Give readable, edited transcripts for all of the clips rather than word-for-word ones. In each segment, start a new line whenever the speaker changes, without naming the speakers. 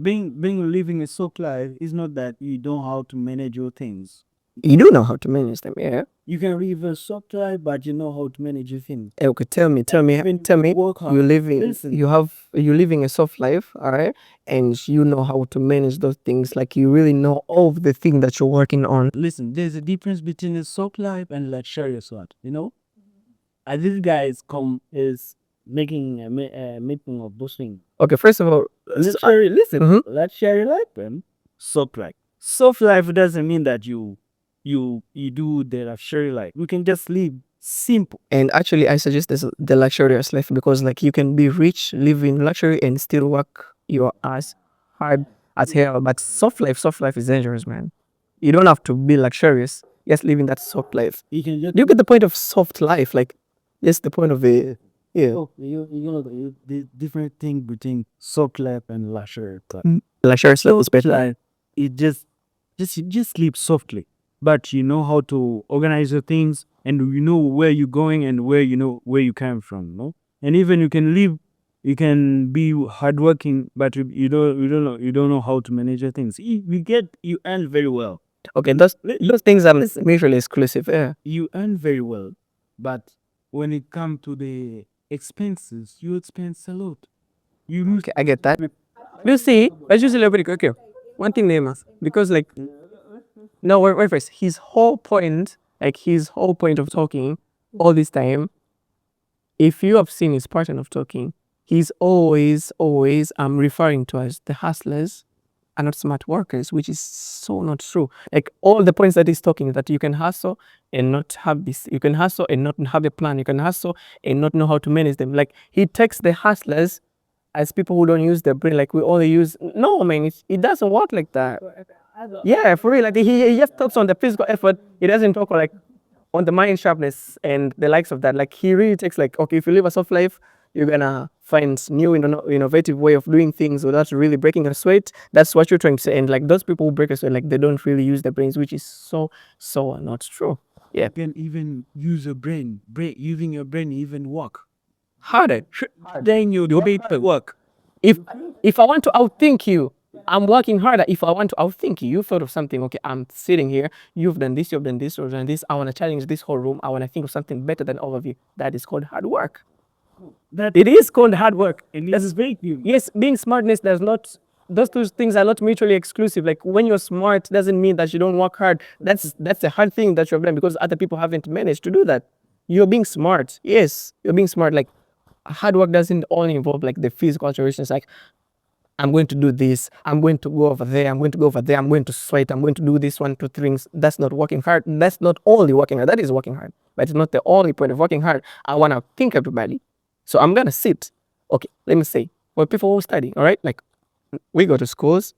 being living a soft life is not that you don't know how to manage your things.
You do know how to manage them, yeah.
You can live a soft life, but you know how to manage your things.
Okay, tell me.
Work hard.
You living,
Listen.
you living a soft life, all right, and you know how to manage those things. Like you really know all of the thing that you're working on.
Listen, there's a difference between a soft life and luxurious one. And this guy is making a making of boasting.
Okay, first of all,
Listen,
mhm.
luxury life and soft life. Soft life doesn't mean that you do the luxury life. You can just live simple.
And actually, I suggest the luxurious life because like you can be rich, live in luxury, and still work your ass hard as hell. But soft life is dangerous, man. You don't have to be luxurious. Just living that soft life.
You can just
Do you get the point of soft life? Like, that's the point of it. Yeah.
oh, you know the different thing between soft life and luxury life.
Luxurious life is
Soft
better.
life, it you just sleep softly, but you know how to organize your things, and you know where you're going and where you came from. No, and even you can be hardworking, but you don't know how to manage your things. You earn very well.
Okay, those things are mutually exclusive. Yeah.
You earn very well, but when it comes to the expenses, you expense a lot. You lose.
Okay, I get that. You see, let's just elaborate. Okay, one thing, Neema, because like no, wait first. His whole point of talking all this time, if you have seen his pattern of talking, he's always referring to as the hustlers are not smart workers, which is so not true. Like all the points that he's talking that you can hustle and not have this, you can hustle and not have a plan, you can hustle and not know how to manage them. Like he takes the hustlers as people who don't use their brain, like we only use. No, man, it doesn't work like that. Yeah, for real. Like he just talks on the physical effort. He doesn't talk like on the mind sharpness and the likes of that. Like he really takes like, okay, if you live a soft life, you're gonna find new innovative way of doing things without really breaking a sweat. That's what you're trying to say. And like those people who break a sweat, like they don't really use their brains, which is so not true. Yeah.
You can even use your brain. Using your brain even work.
Harder.
Then you do it work.
If if I want to outthink you, I'm working harder. If I want to outthink you, you thought of something. Okay, I'm sitting here. You've done this. You've done this. You've done this. I want to challenge this whole room. I want to think of something better than all of you. That is called hard work.
That
It is called hard work.
and this is very new.
Yes, being smartness does not. Those two things are not mutually exclusive. Like when you're smart, doesn't mean that you don't work hard. That's a hard thing that you've done because other people haven't managed to do that. You're being smart. Yes, you're being smart. Like hard work doesn't only involve like the physical alterations. Like I'm going to do this. I'm going to go over there. I'm going to go over there. I'm going to sweat. I'm going to do this one, two things. That's not working hard. That's not only working hard. That is working hard, but it's not the only point of working hard. I want to think everybody. So I'm going to sit. Okay, let me say, well, people who study, all right? Like we go to schools.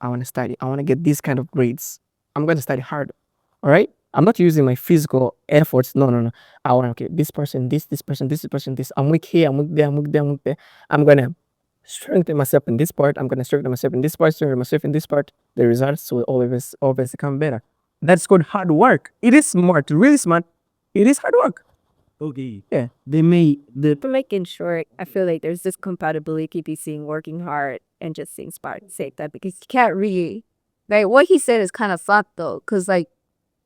I want to study. I want to get these kind of grades. I'm going to study hard. All right. I'm not using my physical efforts. No, no, no. I want, okay, this person, this person, this person, this. I'm weak here. I'm weak there. I'm weak there. I'm weak there. I'm going to strengthen myself in this part. I'm going to strengthen myself in this part, strengthen myself in this part. The results will always become better. That's called hard work. It is smart, really smart. It is hard work.
Okay.
Yeah.
They may the
To make it short, I feel like there's this compatibility between working hard and just being smart at the same time because you can't really, like, what he said is kind of flat though, because, like,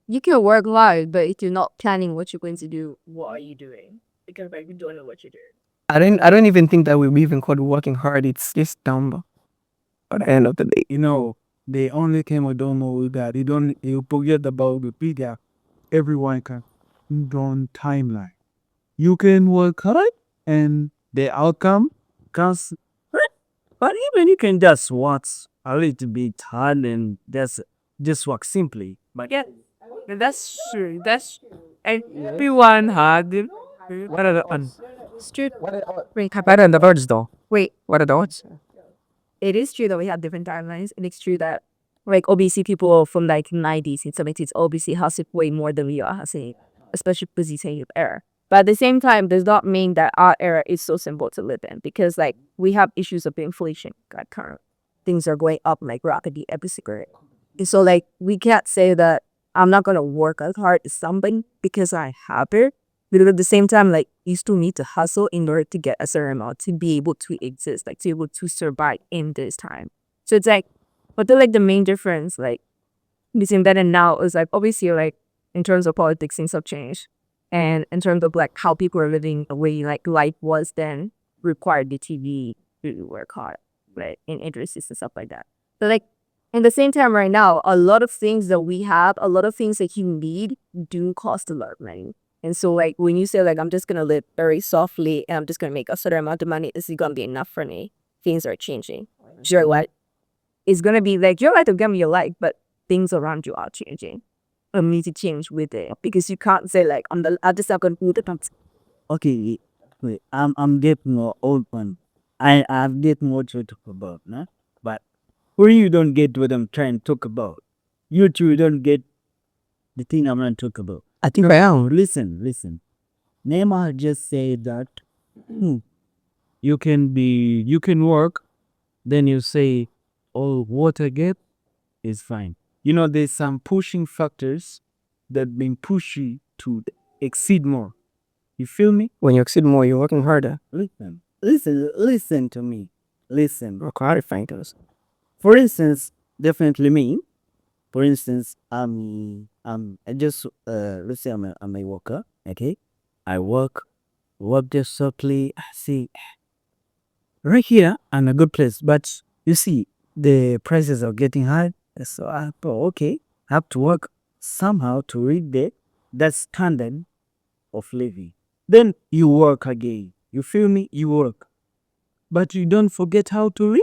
you can work hard, but if you're not planning what you're going to do, what are you doing? Because, like, you don't know what you're doing.
I don't even think that will be even called working hard. It's just dumb at the end of the day.
they only came or don't know that you forget about Wikipedia. Everyone can on timeline. You can work hard and the outcome comes, but even you can just work a little bit hard and just work simply. But
Yeah, that's true. That's true. And everyone had
What are the
it's true. Wait,
what are the birds though?
wait,
What are the odds?
it is true that we have different timelines, and it's true that like obviously people from like 90s and 70s obviously hustle way more than we are hustling, especially because it's a era. But at the same time, does not mean that our era is so simple to live in because like we have issues of inflation. God, current things are going up like rapidly every single year. And so like we can't say that I'm not gonna work as hard as somebody because I have it. But at the same time, like you still need to hustle in order to get a certain amount to be able to exist, like to be able to survive in this time. So it's like, but the like the main difference, like between then and now is like obviously like in terms of politics things have changed. And in terms of like how people are living the way like life was then required the TV to work hard, right? In interests and stuff like that. But like in the same time right now, a lot of things that we have, a lot of things that you need do cost a lot of money. And so like when you say like I'm just gonna live very softly and I'm just gonna make a certain amount of money, this is gonna be enough for me. Things are changing. Sure, what? It's gonna be like you're right to give me your life, but things around you are changing. And need to change with it because you can't say like I'm just not gonna do the
Okay, wait, I'm getting more open. I'm getting what you talk about, no? But where you don't get what I'm trying to talk about. You two don't get the thing I'm trying to talk about.
I think I am.
Listen. Neymar just said that
You can work, then you say, oh, what I get is fine. You know, there's some pushing factors that been pushy to exceed more. You feel me?
When you exceed more, you're working harder.
listen to me. Listen.
We're clarifying those.
For instance, definitely me. For instance, I just let's say I'm a worker. Okay, I work just softly. See, right here, I'm a good place, but you see, the prices are getting high. So I thought, okay, I have to work somehow to reach that standard of living. Then you work again. You feel me? You work, but you don't forget how to live.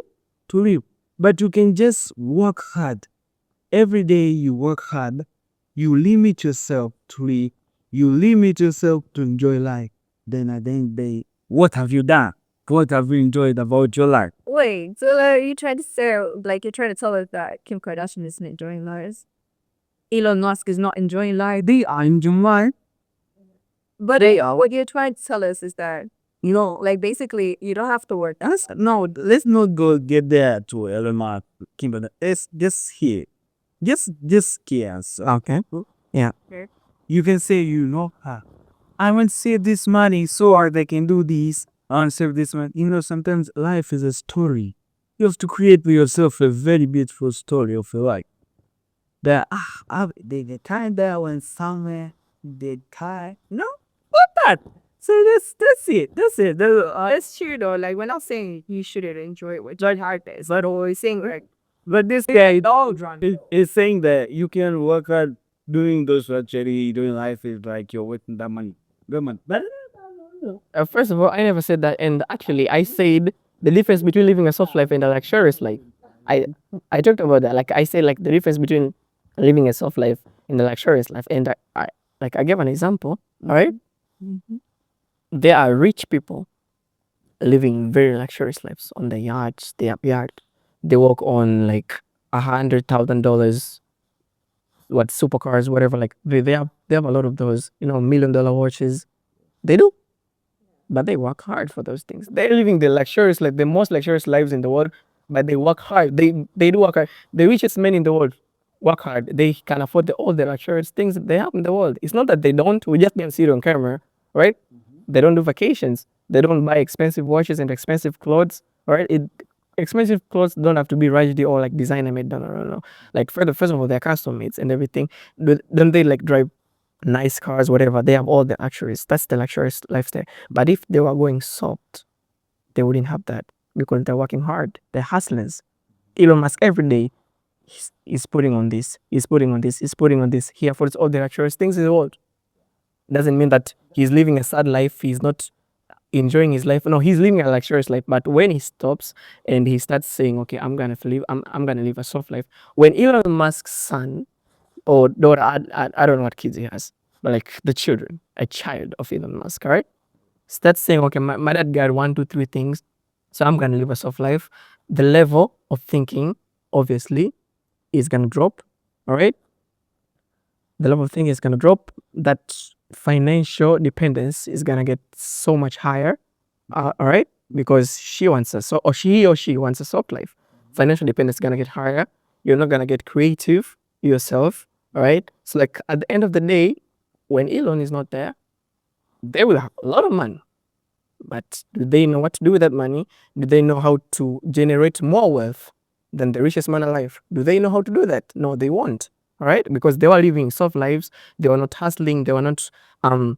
To live, but you can just work hard. Every day you work hard. You limit yourself to live. You limit yourself to enjoy life. Then at the end of the day, what have you done? What have you enjoyed about your life?
Wait, so you trying to say like you're trying to tell us that Kim Kardashian isn't enjoying lives? Elon Musk is not enjoying life.
They are enjoying life.
But what you're trying to tell us is that like basically you don't have to work.
No, let's not go get there to Elon Musk, Kimberly. It's just here. Just chaos.
Okay. Yeah.
You can say, I want to save this money so they can do this. I want to save this money. You know, sometimes life is a story. You have to create for yourself a very beautiful story of your life.
The the time that I went somewhere, the time. No, what that? So that's it. That's it.
That's true though. Like we're not saying you shouldn't enjoy it with George Hartness, but we're saying like
But this guy is saying that you can work hard doing those actually doing life is like you're wasting that money. Good man. But
First of all, I never said that, and actually, I said the difference between living a soft life and a luxurious life. I I talked about that. Like I said, like the difference between living a soft life and a luxurious life, and I gave an example. All right, there are rich people living very luxurious lives on the yachts. They have yacht. They work on like $100,000, what supercars, whatever. Like they have a lot of those. $1 million watches. They do. But they work hard for those things. They're living the luxurious, like the most luxurious lives in the world, but they work hard. They do work hard. The richest men in the world work hard. They can afford all the luxurious things that they have in the world. It's not that they don't. We just can't see it on camera, right? They don't do vacations. They don't buy expensive watches and expensive clothes, right? Expensive clothes don't have to be Rajdi or like designer made. No. Like first of all, they're custom made and everything. Don't they like drive nice cars, whatever? They have all the luxuries. That's the luxurious lifestyle. But if they were going soft, they wouldn't have that because they're working hard. They're hustlers. Elon Musk every day he's putting on this, he's putting on this, he's putting on this. He affords all the luxurious things in the world. Doesn't mean that he's living a sad life. He's not enjoying his life. No, he's living a luxurious life. But when he stops and he starts saying, "Okay, I'm gonna live a soft life," when Elon Musk's son or daughter, I don't know what kids he has, but like the children, a child of Elon Musk, right? Starts saying, okay, my dad got one, two, three things, so I'm gonna live a soft life. The level of thinking, obviously, is gonna drop, all right? The level of thinking is gonna drop. That financial dependence is gonna get so much higher, all right? Because she wants a so, or she wants a soft life. Financial dependence is gonna get higher. You're not gonna get creative yourself, all right? So like at the end of the day, when Elon is not there, They will have a lot of money. But do they know what to do with that money? Do they know how to generate more wealth than the richest man alive? Do they know how to do that? No, they won't. All right, because they were living soft lives. They were not hustling. They were not and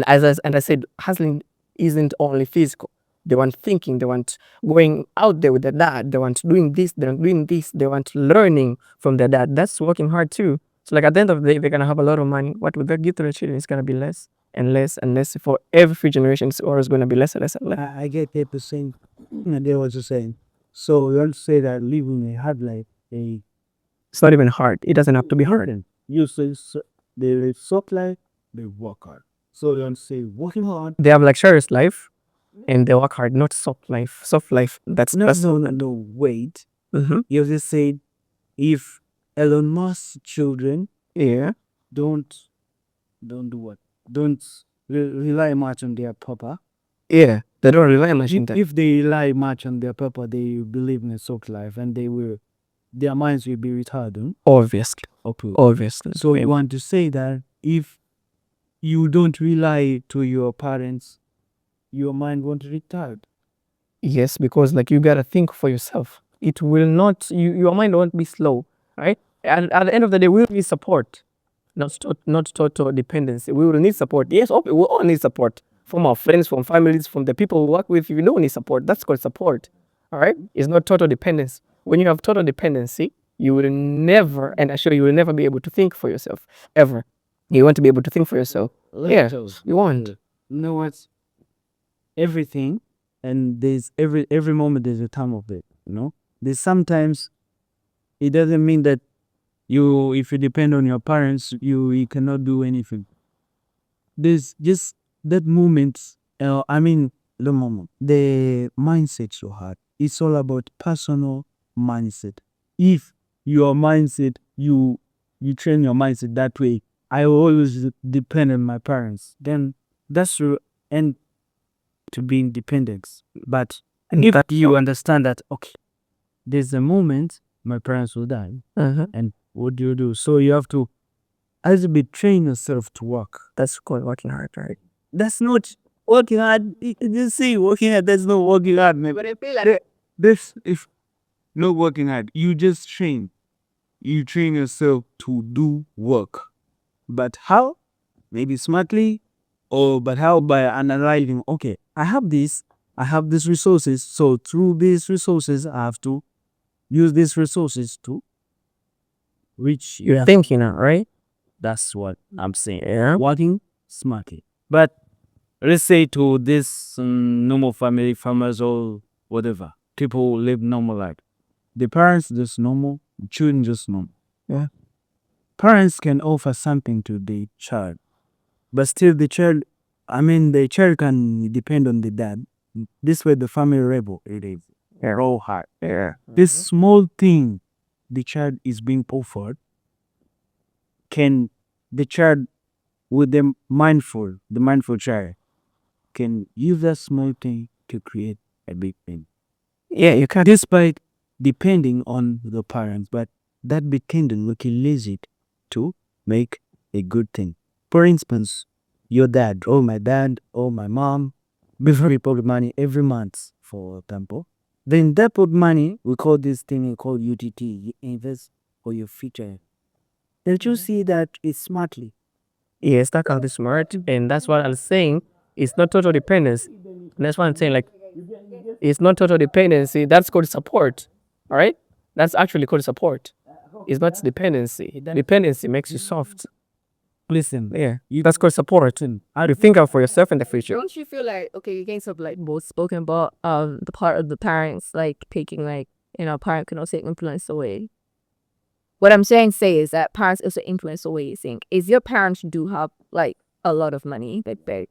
I said, hustling isn't only physical. They weren't thinking. They weren't going out there with their dad. They weren't doing this. They weren't doing this. They weren't learning from their dad. That's working hard too. So like at the end of the day, they're gonna have a lot of money. What would they give to their children? It's gonna be less and less and less for every few generations, or it's gonna be less and less and less.
I get it, the same. And they was just saying. So you want to say that living a hard life,
It's not even hard. It doesn't have to be hard.
you say they live soft life, they work hard. So you want to say working hard.
They have luxurious life and they work hard, not soft life. Soft life, that's
No, wait.
Mhm.
You just said if Elon Musk's children
Yeah.
don't do what? Don't rely much on their papa.
Yeah. They don't rely much on that.
If they rely much on their papa, they believe in a soft life and their minds will be retarded.
Obviously.
Okay.
Obviously.
So you want to say that if you don't rely to your parents, your mind won't retard.
Yes, because like you gotta think for yourself. It will not your mind won't be slow, right? And at the end of the day, we will need support, not total dependency. We will need support. Yes, we all need support from our friends, from families, from the people we work with. You don't need support. That's called support. All right, it's not total dependence. When you have total dependency, you will never, and I assure you will never be able to think for yourself ever. You want to be able to think for yourself. Yeah, you want.
You know what? Everything, and there's every moment there's a time of it. You know, there's sometimes it doesn't mean that if you depend on your parents, you cannot do anything. There's just that moment. I mean, the moment, the mindset you had. It's all about personal mindset. If your mindset, you train your mindset that way. I will always depend on my parents. Then that's your end to be independent. But
And
if
that's
you understand that, okay, there's a moment my parents will die,
Uh-huh.
and what do you do? So you have to, as a bit, train yourself to work.
That's called working hard, right?
That's not working hard. You see, working hard, that's not working hard, man.
But I feel like
This is not working hard. You just train. You train yourself to do work. But how? Maybe smartly, but how? By analyzing, okay, I have these resources. So through these resources, I have to use these resources to reach.
You're thinking now, right?
That's what I'm saying.
Yeah.
Working smartly. But let's say to this normal family, farmers or whatever, people who live normal life. The parents just normal, children just normal.
Yeah.
Parents can offer something to the child, but still the child can depend on the dad. This way the family rebel it is. Roll hard.
Yeah.
This small thing the child is being offered, can the child with the mindful child can use that small thing to create a big thing.
Yeah, you can't.
Despite depending on the parents, but that big kingdom looking lazy to make a good thing. For instance, your dad, or my dad, or my mom, before we put money every month, for example, then that put money, we call this thing called UTT, you invest for your future. Don't you see that it's smartly?
Yes, that can be smart, and that's what I'm saying. It's not total dependence. And that's what I'm saying. Like, it's not total dependency. That's called support. All right, that's actually called support. It's not dependency. Dependency makes you soft.
Listen,
Yeah, that's called support. How to think out for yourself in the future.
don't you feel like, okay, you guys have like both spoken about the part of the parents like taking like, parent can also influence away. What I'm saying is that parents also influence the way you think. Is your parents do have like a lot of money, like very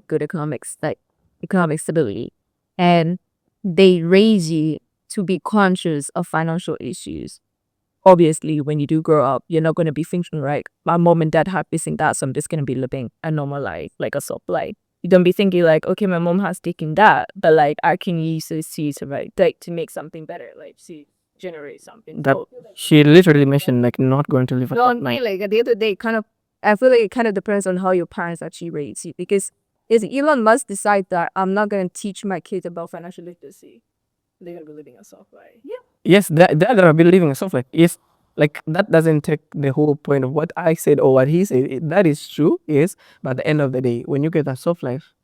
good economics, like economic stability, and they raise you to be conscious of financial issues. Obviously, when you do grow up, you're not going to be thinking, right, my mom and dad have this and that, so I'm just going to be living a normal life, like a soft life. You don't be thinking like, okay, my mom has taken that, but like I can use this to like to make something better, like to generate something.
That she literally mentioned like not going to live
No,
at
I mean,
night.
like at the end of the day, I feel like it kind of depends on how your parents actually raise you. Because is Elon Musk decide that I'm not gonna teach my kids about financial literacy, they're gonna be living a soft life. Yeah.
Yes, they're gonna be living a soft life. Yes, like that doesn't take the whole point of what I said or what he said. That is true, yes. But at the end of the day, when you get a soft life,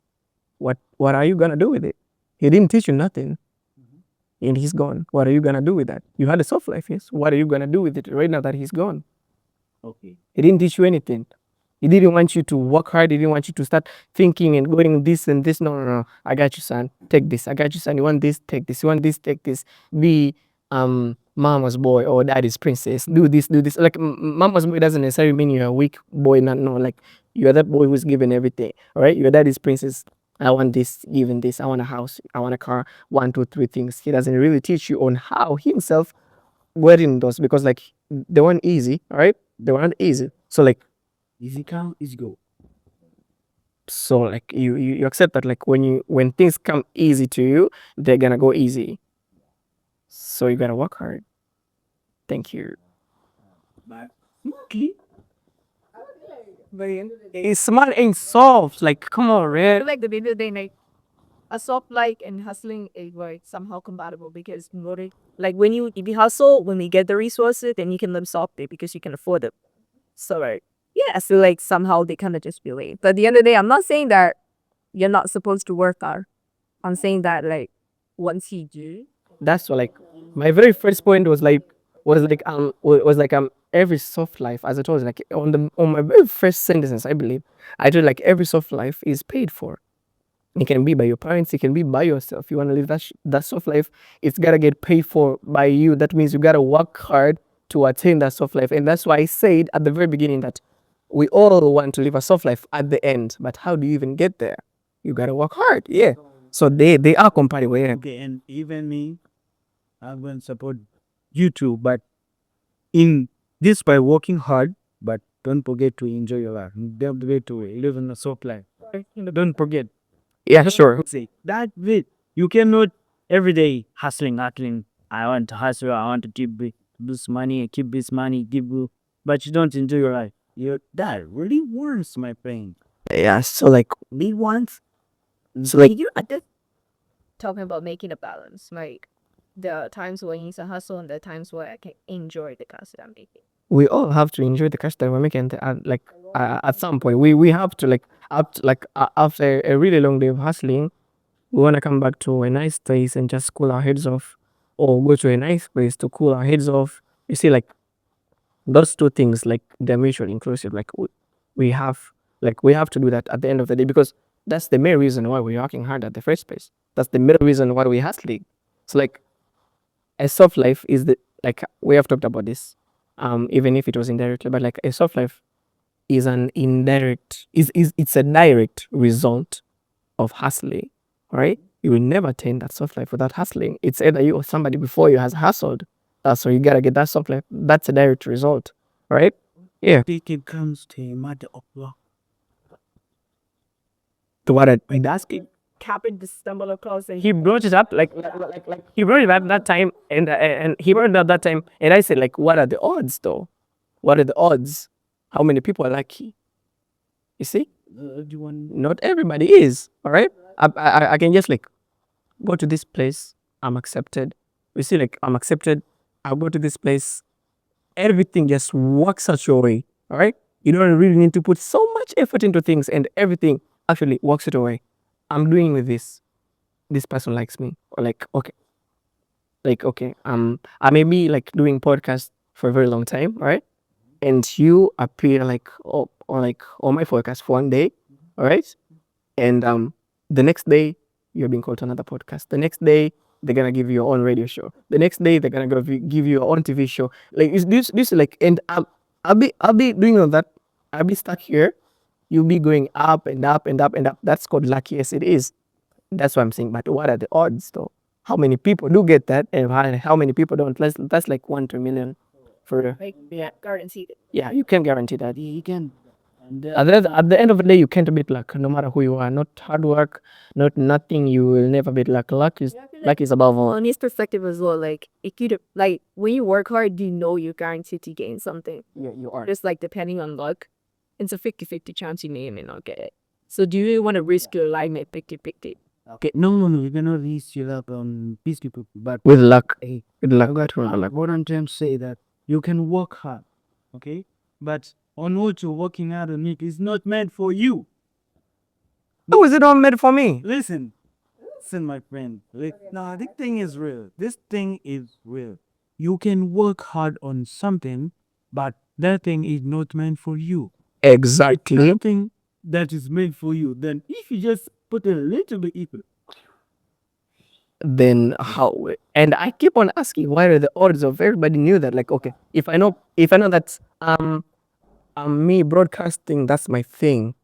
what are you gonna do with it? He didn't teach you nothing, and he's gone. What are you gonna do with that? You had a soft life, yes. What are you gonna do with it right now that he's gone?
Okay.
He didn't teach you anything. He didn't want you to work hard. He didn't want you to start thinking and going this and this. No, no, no. I got you, son. Take this. I got you, son. You want this? Take this. You want this? Take this. Be mama's boy or daddy's princess. Do this. Do this. Like mama's boy doesn't necessarily mean you're a weak boy. Not no. Like you're that boy who's given everything. All right. You're daddy's princess. I want this, given this. I want a house. I want a car. 1, 2, 3 things. He doesn't really teach you on how himself wearing those because like they weren't easy. All right. They weren't easy. So like
Easy come, easy go.
so like you accept that like when things come easy to you, they're gonna go easy, so you gotta work hard. Thank you.
But
It's smart ain't soft, like come on,
I
red.
feel like the video they like a soft life and hustling is like somehow compatible because like when you if you hustle when you get the resources then you can live softly because you can afford it. So like yeah, I feel like somehow they kind of just relate. But at the end of the day, I'm not saying that you're not supposed to work hard. I'm saying that like once you do,
That's what like my very first point was like every soft life, as I told you, like on my very first sentence, I believe I told like every soft life is paid for. It can be by your parents, it can be by yourself. You want to live that soft life, it's gotta get paid for by you. That means you gotta work hard to attain that soft life. And that's why I said at the very beginning that we all want to live a soft life at the end. But how do you even get there? You gotta work hard. Yeah. So they are compatible, yeah.
Okay, and even me, I'm going to support you too, but in this by working hard, but don't forget to enjoy your life. Don't forget to live in a soft life. Don't forget.
Yeah, sure.
say that bit. You cannot every day hustling. I want to hustle. I want to keep this money. Keep this money. Give you, but you don't enjoy your life. That really warms my pain.
Yeah, so like
Me once.
so like
you I just talking about making a balance. Like the times when you need to hustle and the times where I can enjoy the content I'm making.
we all have to enjoy the cash that we're making like at some point we have to like after a really long day of hustling, we want to come back to a nice place and just cool our heads off, or go to a nice place to cool our heads off. You see, like those two things, like they're mutually inclusive. Like we have we have to do that at the end of the day because that's the main reason why we're working hard at the first place. That's the main reason why we hustling. So like a soft life is the like we have talked about this, even if it was indirectly, but like a soft life is an indirect is it's a direct result of hustling, right? You will never attain that soft life without hustling. It's either you or somebody before you has hustled. That's why you gotta get that soft life. That's a direct result, right? Yeah.
Think it comes to a matter of luck.
To what I'm asking.
Happened to stumble across and
He brought it up he brought it up that time, and he brought it up that time, and I said like, what are the odds though? What are the odds? How many people are lucky? You see,
Do you want?
not everybody is. All right, I can just like go to this place, I'm accepted. You see, like I'm accepted. I'll go to this place. Everything just works out your way. All right, you don't really need to put so much effort into things, and everything actually works it away. I'm doing with this. This person likes me, or okay, I may be like doing podcast for a very long time, all right, and you appear like or like on my podcast for one day, all right, and the next day you're being called to another podcast. The next day they're gonna give you your own radio show. The next day they're gonna give you your own TV show. Like it's this like, and I'll be doing all that. I'll be stuck here. You'll be going up and up and up and up. That's called lucky. Yes, it is. That's what I'm saying. But what are the odds though? How many people do get that, and how many people don't? That's like 1 to a million. For
like yeah, guaranteed.
yeah, you can guarantee that.
You can. And
At the end of the day, you can't beat luck, no matter who you are. Not hard work, not nothing. You will never beat luck. Luck is above all.
On his perspective as well, like it could like when you work hard, you know you're guaranteed to gain something.
Yeah, you are.
Just like depending on luck, it's a 50-50 chance you may or may not get it. So do you want to risk your life and pick it?
Okay, no, you cannot reach your love on peace people, but
With luck.
hey,
With luck.
what I'm trying to say that you can work hard, okay, but on what you're working hard on it is not meant for you.
How is it all made for me?
Listen, my friend. No, this thing is real. This thing is real. You can work hard on something, but that thing is not meant for you.
Exactly.
Something that is meant for you. Then if you just put a little bit effort,
Then how? And I keep on asking, what are the odds of everybody knew that? Like, okay, if I know that me broadcasting, that's my thing.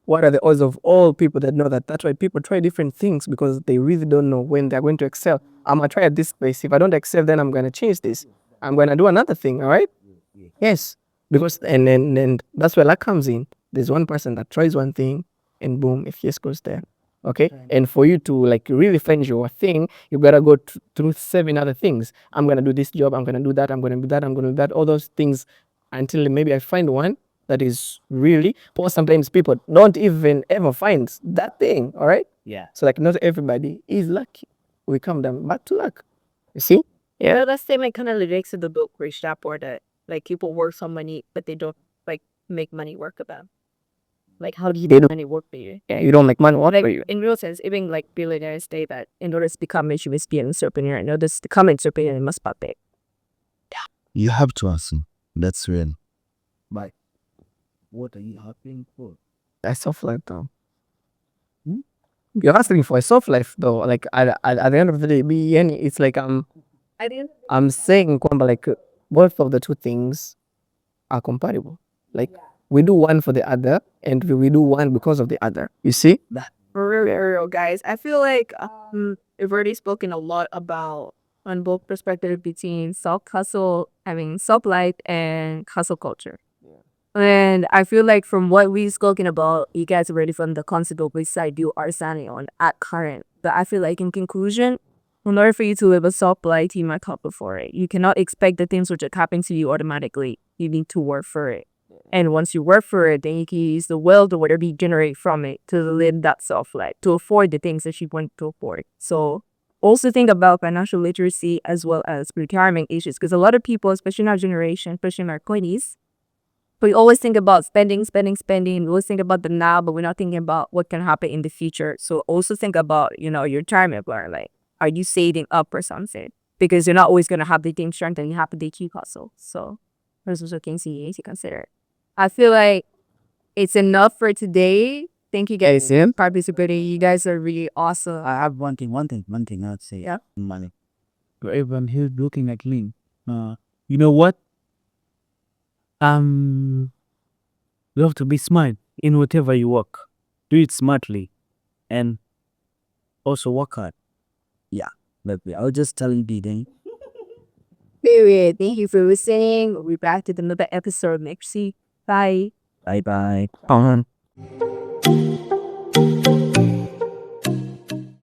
What are the odds of all people that know that? That's why people try different things, because they really don't know when they're going to excel. I'm gonna try at this place. If I don't excel, then I'm gonna change this. I'm gonna do another thing. All right. Yes, because and then that's where luck comes in. There's one person that tries one thing, and boom, if yes goes there. Okay, and for you to like really find your thing, you gotta go through 7 other things. I'm gonna do this job. I'm gonna do that. I'm gonna do that. I'm gonna do that. All those things until maybe I find one that is really. Or sometimes people don't even ever find that thing. All right.
Yeah.
So like not everybody is lucky. We come down back to luck. You see? Yeah.
Well, that statement kind of relates to the book Rich Dad Poor Dad. Like people work for money, but they don't like make money work for them. Like how do you
They
make
don't-
money work for you?
Yeah. You don't make money. What
Like
for you?
in real sense, even like billionaires say that in order to become rich, you must be an entrepreneur. In order to become an entrepreneur, you must be big.
You have to answer. That's real.
but what are you hoping for?
A soft life though. You're asking for a soft life though. Like at the end of the day, it's like
I didn't.
I'm saying kwamba like both of the two things are compatible. Like we do one for the other, and we do one because of the other. You see?
For real, guys. I feel like we've already spoken a lot about on both perspectives between soft hustle, soft life and hustle culture. And I feel like from what we've spoken about, you guys already from the concept of which side you are standing on at current. But I feel like in conclusion, in order for you to live a soft life, you might couple for it. You cannot expect the things which are happen to you automatically. You need to work for it. And once you work for it, then you can use the wealth or whatever you generate from it to live that soft life, to afford the things that you want to afford. So also think about financial literacy as well as retirement issues. Because a lot of people, especially in our generation, especially in our 20s, we always think about spending. We always think about the now, but we're not thinking about what can happen in the future. So also think about, your retirement plan. Like, are you saving up for something? Because you're not always going to have the same strength and you have the key hustle. So those are things you need to consider. I feel like it's enough for today. Thank you guys for participating. You guys are really awesome.
I have one thing I'd say.
Yeah.
Money.
Everyone here looking at me. You know what? You have to be smart in whatever you work. Do it smartly, and also work hard.
But I'll just tell you then.
Period. Thank you for listening. We'll be back to another episode next week. Bye.
Bye bye.
On.